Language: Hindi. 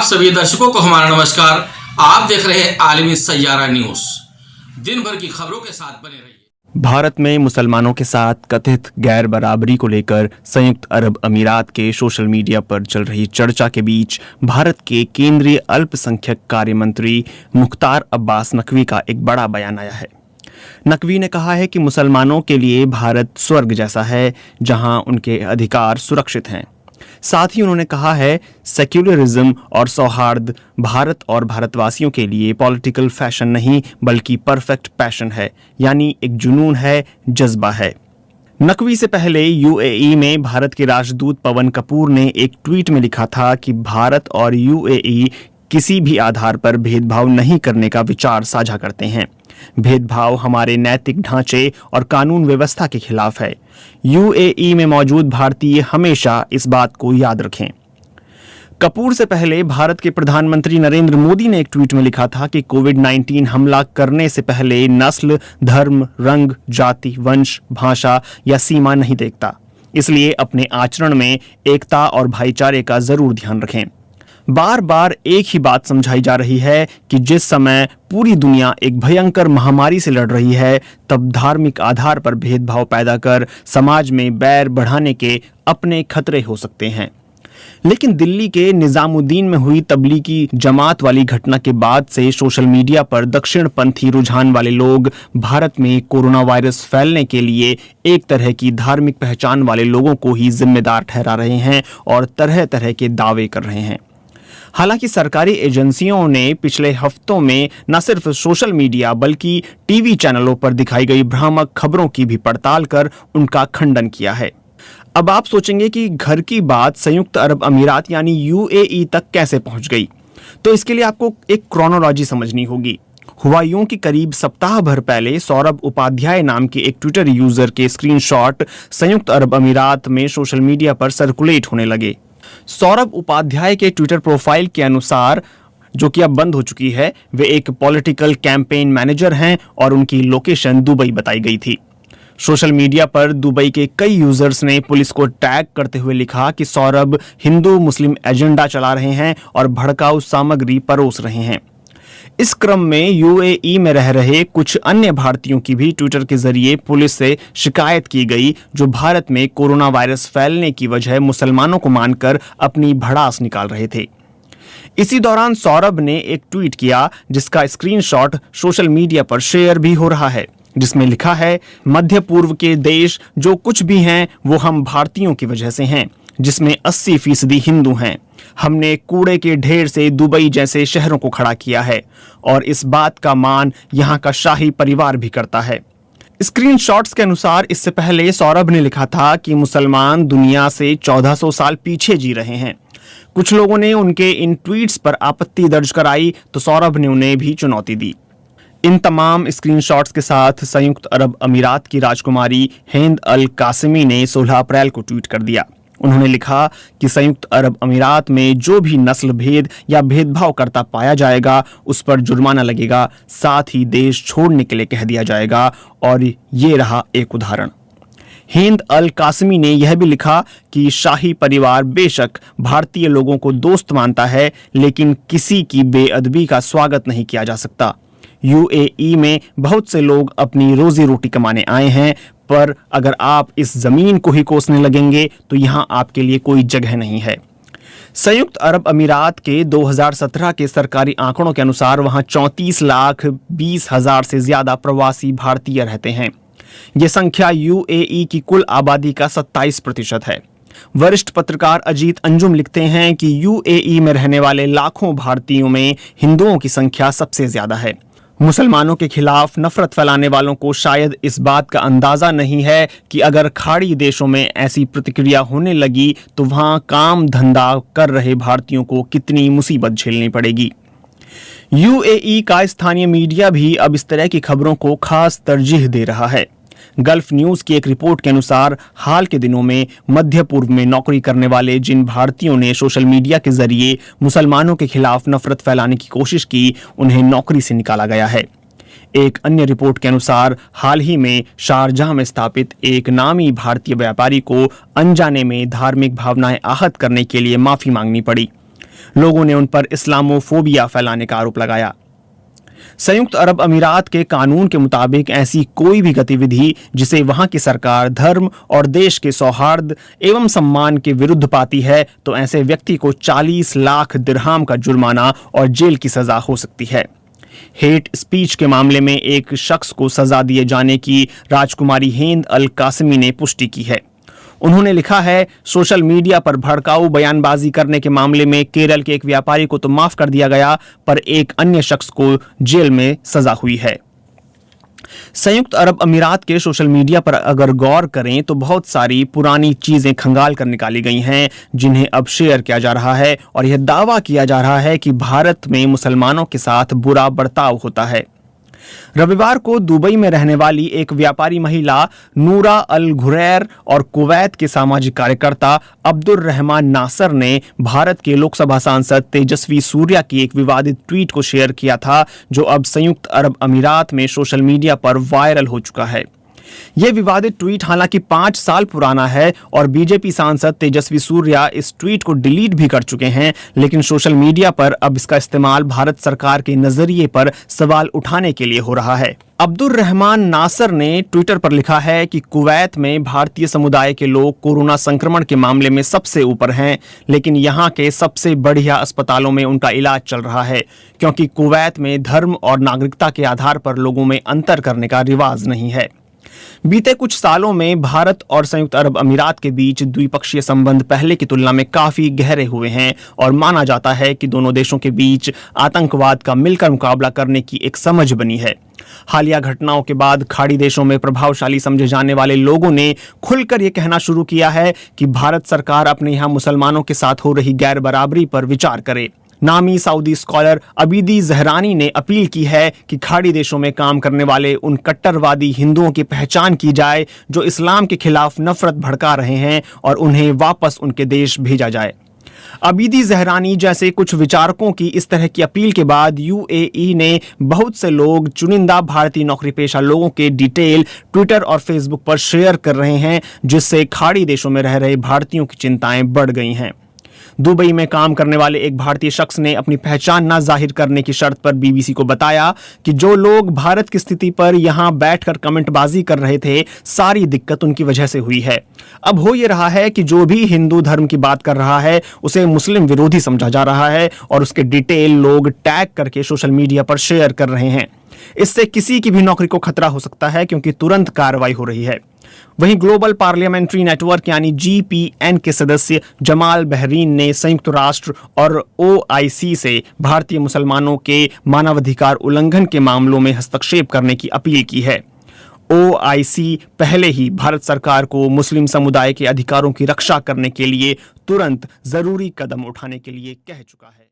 सभी दर्शकों को हमारा नमस्कार। आप देख रहे हैं आलमी सैयारा न्यूज। दिन भर की खबरों के साथ बने रहिए। भारत में मुसलमानों के साथ कथित गैर बराबरी को लेकर संयुक्त अरब अमीरात के सोशल मीडिया पर चल रही चर्चा के बीच भारत के केंद्रीय अल्पसंख्यक कार्य मंत्री मुख्तार अब्बास नकवी का एक बड़ा बयान आया है। नकवी ने कहा है कि मुसलमानों के लिए भारत स्वर्ग जैसा है, जहां उनके अधिकार सुरक्षित हैं। साथ ही उन्होंने कहा है, सेक्युलरिज्म और सौहार्द भारत और भारतवासियों के लिए पॉलिटिकल फैशन नहीं बल्कि परफेक्ट पैशन है, यानी एक जुनून है, जज्बा है। नकवी से पहले यूएई में भारत के राजदूत पवन कपूर ने एक ट्वीट में लिखा था कि भारत और यूएई किसी भी आधार पर भेदभाव नहीं करने का विचार साझा करते हैं। भेदभाव हमारे नैतिक ढांचे और कानून व्यवस्था के खिलाफ है। यूएई में मौजूद भारतीय हमेशा इस बात को याद रखें। कपूर से पहले भारत के प्रधानमंत्री नरेंद्र मोदी ने एक ट्वीट में लिखा था कि कोविड-19 हमला करने से पहले नस्ल, धर्म, रंग, जाति, वंश, भाषा या सीमा नहीं देखता। इसलिए अपने आचरण में एकता और भाईचारे का जरूर ध्यान रखें। बार बार एक ही बात समझाई जा रही है कि जिस समय पूरी दुनिया एक भयंकर महामारी से लड़ रही है, तब धार्मिक आधार पर भेदभाव पैदा कर समाज में बैर बढ़ाने के अपने खतरे हो सकते हैं। लेकिन दिल्ली के निजामुद्दीन में हुई तबलीगी जमात वाली घटना के बाद से सोशल मीडिया पर दक्षिणपंथी रुझान वाले लोग भारत में कोरोना वायरस फैलने के लिए एक तरह की धार्मिक पहचान वाले लोगों को ही जिम्मेदार ठहरा रहे हैं और तरह तरह के दावे कर रहे हैं। हालांकि सरकारी एजेंसियों ने पिछले हफ्तों में न सिर्फ सोशल मीडिया बल्कि टीवी चैनलों पर दिखाई गई भ्रामक खबरों की भी पड़ताल कर उनका खंडन किया है। अब आप सोचेंगे कि घर की बात संयुक्त अरब अमीरात यानी यूएई तक कैसे पहुंच गई, तो इसके लिए आपको एक क्रोनोलॉजी समझनी होगी। हुआ यूं कि करीब सप्ताह भर पहले सौरभ उपाध्याय नाम के एक ट्विटर यूजर के स्क्रीनशॉट संयुक्त अरब अमीरात में सोशल मीडिया पर सर्कुलेट होने लगे। सौरभ उपाध्याय के ट्विटर प्रोफाइल के अनुसार, जो कि अब बंद हो चुकी है, वे एक पॉलिटिकल कैंपेन मैनेजर हैं और उनकी लोकेशन दुबई बताई गई थी। सोशल मीडिया पर दुबई के कई यूजर्स ने पुलिस को टैग करते हुए लिखा कि सौरभ हिंदू मुस्लिम एजेंडा चला रहे हैं और भड़काऊ सामग्री परोस रहे हैं। इस क्रम में यूएई में रह रहे कुछ अन्य भारतीयों की भी ट्विटर के जरिए पुलिस से शिकायत की गई, जो भारत में कोरोना वायरस फैलने की वजह मुसलमानों को मानकर अपनी भड़ास निकाल रहे थे। इसी दौरान सौरभ ने एक ट्वीट किया जिसका स्क्रीनशॉट सोशल मीडिया पर शेयर भी हो रहा है, जिसमें लिखा है, मध्य पूर्व के देश जो कुछ भी हैं वो हम भारतीयों की वजह से हैं, जिसमें 80% हिंदू हैं। हमने कूड़े के ढेर से दुबई जैसे शहरों को खड़ा किया है और इस बात का मान यहाँ का शाही परिवार भी करता है। स्क्रीनशॉट्स के अनुसार इससे पहले सौरभ ने लिखा था कि मुसलमान दुनिया से 1400 साल पीछे जी रहे हैं। कुछ लोगों ने उनके इन ट्वीट्स पर आपत्ति दर्ज कराई तो सौरभ ने उन्हें भी चुनौती दी। इन तमाम स्क्रीनशॉट्स के साथ संयुक्त अरब अमीरात की राजकुमारी हिंद अल कासिमी ने 16 अप्रैल को ट्वीट कर दिया। उन्होंने लिखा कि संयुक्त अरब अमीरात में जो भी नस्ल भेद या भेदभाव करता पाया जाएगा उस पर जुर्माना लगेगा, साथ ही देश छोड़ने के लिए कह दिया जाएगा। और ये रहा एक उदाहरण। हिंद अल कासिमी ने यह भी लिखा कि शाही परिवार बेशक भारतीय लोगों को दोस्त मानता है, लेकिन किसी की बेअदबी का स्वागत नहीं किया जा सकता। यूएई में बहुत से लोग अपनी रोजी रोटी कमाने आए हैं, पर अगर आप इस जमीन को ही कोसने लगेंगे तो यहाँ आपके लिए कोई जगह नहीं है। संयुक्त अरब अमीरात के 2017 के सरकारी आंकड़ों के अनुसार वहाँ 34,20,000 से ज्यादा प्रवासी भारतीय रहते हैं। ये संख्या यूएई की कुल आबादी का 27% है। वरिष्ठ पत्रकार अजीत अंजुम लिखते हैं कि यूएई में रहने वाले लाखों भारतीयों में हिंदुओं की संख्या सबसे ज्यादा है। मुसलमानों के खिलाफ नफरत फैलाने वालों को शायद इस बात का अंदाजा नहीं है कि अगर खाड़ी देशों में ऐसी प्रतिक्रिया होने लगी तो वहां काम धंधा कर रहे भारतीयों को कितनी मुसीबत झेलनी पड़ेगी। यूएई का स्थानीय मीडिया भी अब इस तरह की खबरों को खास तरजीह दे रहा है। गल्फ न्यूज की एक रिपोर्ट के अनुसार हाल के दिनों में मध्य पूर्व में नौकरी करने वाले जिन भारतीयों ने सोशल मीडिया के जरिए मुसलमानों के खिलाफ नफरत फैलाने की कोशिश की, उन्हें नौकरी से निकाला गया है। एक अन्य रिपोर्ट के अनुसार हाल ही में शारजाह में स्थापित एक नामी भारतीय व्यापारी को अनजाने में धार्मिक भावनाएं आहत करने के लिए माफी मांगनी पड़ी। लोगों ने उन पर इस्लामोफोबिया फैलाने का आरोप लगाया। संयुक्त अरब अमीरात के कानून के मुताबिक ऐसी कोई भी गतिविधि जिसे वहां की सरकार धर्म और देश के सौहार्द एवं सम्मान के विरुद्ध पाती है तो ऐसे व्यक्ति को 40 लाख दिरहाम का जुर्माना और जेल की सजा हो सकती है। हेट स्पीच के मामले में एक शख्स को सजा दिए जाने की राजकुमारी हिंद अल कासिमी ने पुष्टि की है। उन्होंने लिखा है, सोशल मीडिया पर भड़काऊ बयानबाजी करने के मामले में केरल के एक व्यापारी को तो माफ कर दिया गया, पर एक अन्य शख्स को जेल में सजा हुई है। संयुक्त अरब अमीरात के सोशल मीडिया पर अगर गौर करें तो बहुत सारी पुरानी चीजें खंगाल कर निकाली गई हैं, जिन्हें अब शेयर किया जा रहा है और यह दावा किया जा रहा है कि भारत में मुसलमानों के साथ बुरा बर्ताव होता है। रविवार को दुबई में रहने वाली एक व्यापारी महिला नूरा अल घुरैर और कुवैत के सामाजिक कार्यकर्ता अब्दुर रहमान नासर ने भारत के लोकसभा सांसद तेजस्वी सूर्या की एक विवादित ट्वीट को शेयर किया था, जो अब संयुक्त अरब अमीरात में सोशल मीडिया पर वायरल हो चुका है। यह विवादित ट्वीट हालांकि 5 साल पुराना है और बीजेपी सांसद तेजस्वी सूर्या इस ट्वीट को डिलीट भी कर चुके हैं, लेकिन सोशल मीडिया पर अब इसका इस्तेमाल भारत सरकार के नजरिए पर सवाल उठाने के लिए हो रहा है। अब्दुर रहमान नासर ने ट्विटर पर लिखा है कि कुवैत में भारतीय समुदाय के लोग कोरोना संक्रमण के मामले में सबसे ऊपर हैं, लेकिन यहाँ के सबसे बढ़िया अस्पतालों में उनका इलाज चल रहा है, क्योंकि कुवैत में धर्म और नागरिकता के आधार पर लोगों में अंतर करने का रिवाज नहीं है। बीते कुछ सालों में भारत और संयुक्त अरब अमीरात के बीच द्विपक्षीय संबंध पहले की तुलना में काफी गहरे हुए हैं और माना जाता है कि दोनों देशों के बीच आतंकवाद का मिलकर मुकाबला करने की एक समझ बनी है। हालिया घटनाओं के बाद खाड़ी देशों में प्रभावशाली समझे जाने वाले लोगों ने खुलकर यह कहना शुरू किया है कि भारत सरकार अपने यहाँ मुसलमानों के साथ हो रही गैर बराबरी पर विचार करे। नामी सऊदी स्कॉलर अबीदी जहरानी ने अपील की है कि खाड़ी देशों में काम करने वाले उन कट्टरवादी हिंदुओं की पहचान की जाए जो इस्लाम के खिलाफ नफरत भड़का रहे हैं और उन्हें वापस उनके देश भेजा जाए। अबीदी जहरानी जैसे कुछ विचारकों की इस तरह की अपील के बाद यूएई ने बहुत से लोग चुनिंदा भारतीय नौकरी पेशा लोगों के डिटेल ट्विटर और फेसबुक पर शेयर कर रहे हैं, जिससे खाड़ी देशों में रह रहे भारतीयों की चिंताएं बढ़ गई हैं। दुबई में काम करने वाले एक भारतीय शख्स ने अपनी पहचान न जाहिर करने की शर्त पर बीबीसी को बताया कि जो लोग भारत की स्थिति पर यहां बैठकर कमेंटबाजी कर रहे थे, सारी दिक्कत उनकी वजह से हुई है। अब हो ये रहा है कि जो भी हिंदू धर्म की बात कर रहा है उसे मुस्लिम विरोधी समझा जा रहा है और उसके डिटेल लोग टैग करके सोशल मीडिया पर शेयर कर रहे हैं। इससे किसी की भी नौकरी को खतरा हो सकता है, क्योंकि तुरंत कार्रवाई हो रही है। वहीं ग्लोबल पार्लियामेंट्री नेटवर्क यानी जीपीएन के सदस्य जमाल बहरीन ने संयुक्त राष्ट्र और ओआईसी से भारतीय मुसलमानों के मानवाधिकार उल्लंघन के मामलों में हस्तक्षेप करने की अपील की है। ओआईसी पहले ही भारत सरकार को मुस्लिम समुदाय के अधिकारों की रक्षा करने के लिए तुरंत जरूरी कदम उठाने के लिए कह चुका है।